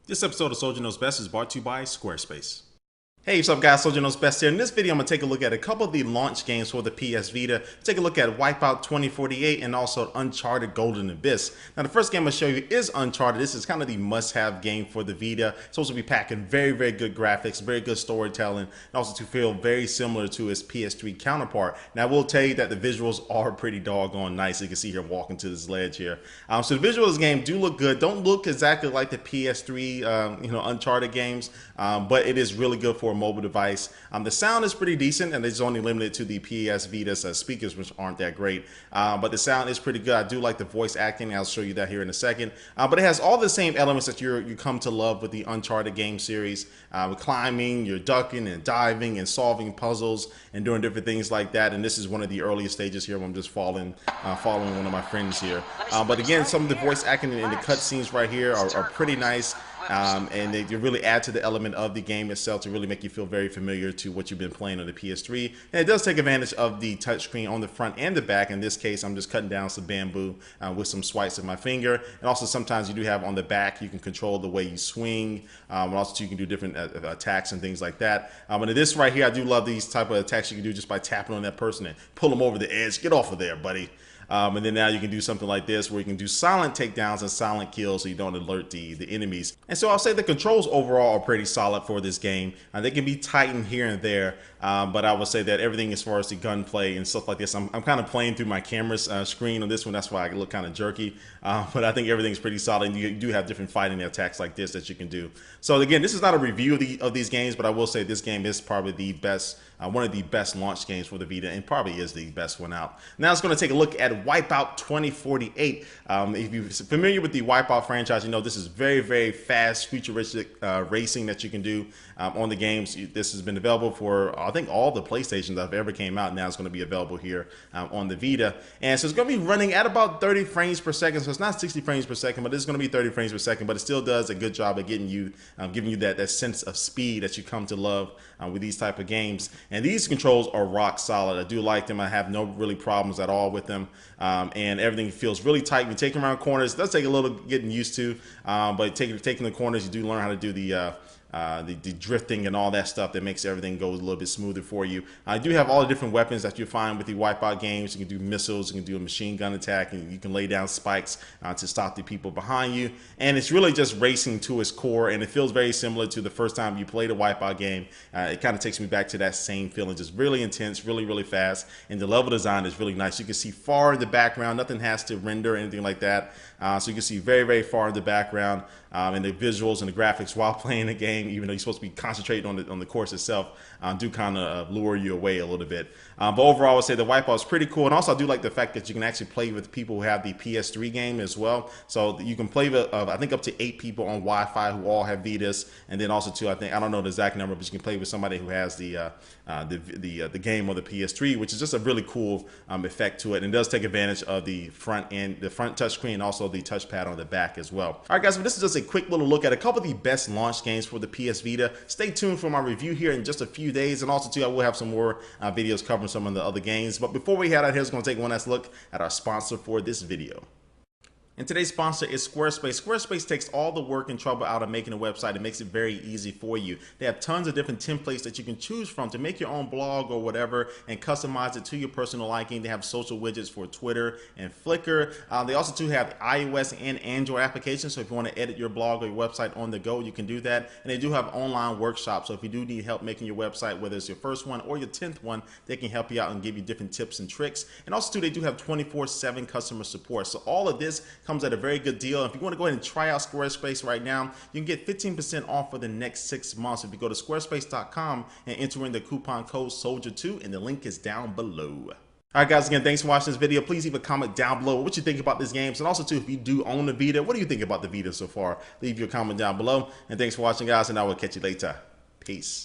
This episode of Soldier Knows Best is brought to you by Squarespace. Hey, what's up guys, Soldier Knows Best here. In this video, I'm going to take a look at a couple of the launch games for the PS Vita. Take a look at Wipeout 2048 and also Uncharted Golden Abyss. Now, the first game I'm going to show you is Uncharted. This is kind of the must-have game for the Vita. It's supposed to be packing very, very good graphics, very good storytelling, and also to feel very similar to its PS3 counterpart. Now, I will tell you that the visuals are pretty doggone nice. You can see here walking to this ledge here. So the visuals of this game do look good. Don't look exactly like the PS3, Uncharted games, but it is really good for a mobile device. The sound is pretty decent, and it's only limited to the PS Vita's speakers, which aren't that great. But the sound is pretty good. I do like the voice acting. I'll show you that here in a second. But it has all the same elements that you come to love with the Uncharted game series. With climbing, you're ducking and diving and solving puzzles and doing different things like that. And this is one of the earliest stages here where I'm just following one of my friends here. But again, some of the voice acting in the cutscenes right here are pretty nice. And they really add to the element of the game itself to really make you feel very familiar to what you've been playing on the PS3. And it does take advantage of the touchscreen on the front and the back. In this case, I'm just cutting down some bamboo with some swipes of my finger. And also sometimes you do have on the back, you can control the way you swing. And also you can do different attacks and things like that. And in this right here, I do love these type of attacks you can do just by tapping on that person and pull them over the edge. Get off of there, buddy. And then now you can do something like this where you can do silent takedowns and silent kills so you don't alert the enemies. And so I'll say the controls overall are pretty solid for this game. They can be tightened here and there, but I would say that everything as far as the gunplay and stuff like this, I'm kind of playing through my camera's screen on this one. That's why I look kind of jerky. But I think everything's pretty solid. And you do have different fighting attacks like this that you can do. So again, this is not a review of these games, but I will say this game is probably the best, one of the best launch games for the Vita, and probably is the best one out. Now it's going to take a look at Wipeout 2048. If you're familiar with the Wipeout franchise, you know this is very, very fast, futuristic racing that you can do on the games. This has been available for, I think, all the PlayStations that have ever came out. Now it's going to be available here on the Vita. And so it's going to be running at about 30 frames per second. So it's not 60 frames per second, but it's going to be 30 frames per second. But it still does a good job of getting you, giving you that sense of speed that you come to love with these type of games. And these controls are rock solid. I do like them. I have no really problems at all with them. And everything feels really tight. You take them around corners. It does take a little getting used to, but taking the corners, you do learn how to do the drifting and all that stuff that makes everything go a little bit smoother for you. I do have all the different weapons that you find with the Wipeout games. You can do missiles, you can do a machine gun attack, and you can lay down spikes to stop the people behind you. And it's really just racing to its core, and it feels very similar to the first time you played a Wipeout game. It kind of takes me back to that same feeling, just really intense, really, really fast. And the level design is really nice. You can see far in the background. Nothing has to render or anything like that. So you can see very, very far in the background, and the visuals and the graphics while playing the game, even though you're supposed to be concentrating on the course itself, do kind of lure you away a little bit. But overall, I would say the Wipeout is pretty cool. And also, I do like the fact that you can actually play with people who have the PS3 game as well. So you can play with, I think, up to 8 people on Wi-Fi who all have Vitas. And then also, too, I don't know the exact number, but you can play with somebody who has the game on the PS3, which is just a really cool effect to it. And it does take advantage of the front touchscreen, and also the touchpad on the back as well. All right, guys, but this is just a quick little look at a couple of the best launch games for the PS Vita. Stay tuned for my review here in just a few days, and also too, I will have some more videos covering some of the other games. But before we head out here, we're going to take one last look at our sponsor for this video. And today's sponsor is Squarespace. Squarespace takes all the work and trouble out of making a website and makes it very easy for you. They have tons of different templates that you can choose from to make your own blog or whatever and customize it to your personal liking. They have social widgets for Twitter and Flickr. They also too have iOS and Android applications. So if you want to edit your blog or your website on the go, you can do that. And they do have online workshops. So if you do need help making your website, whether it's your first one or your 10th one, they can help you out and give you different tips and tricks. And also too, they do have 24/7 customer support. So all of this comes at a very good deal. If you want to go ahead and try out Squarespace right now, you can get 15% off for the next 6 months if you go to squarespace.com and enter in the coupon code SOLDIER2, and the link is down below. Alright guys, again, thanks for watching this video. Please leave a comment down below what you think about these games. And also too, if you do own the Vita, what do you think about the Vita so far? Leave your comment down below. And thanks for watching, guys, and I will catch you later. Peace.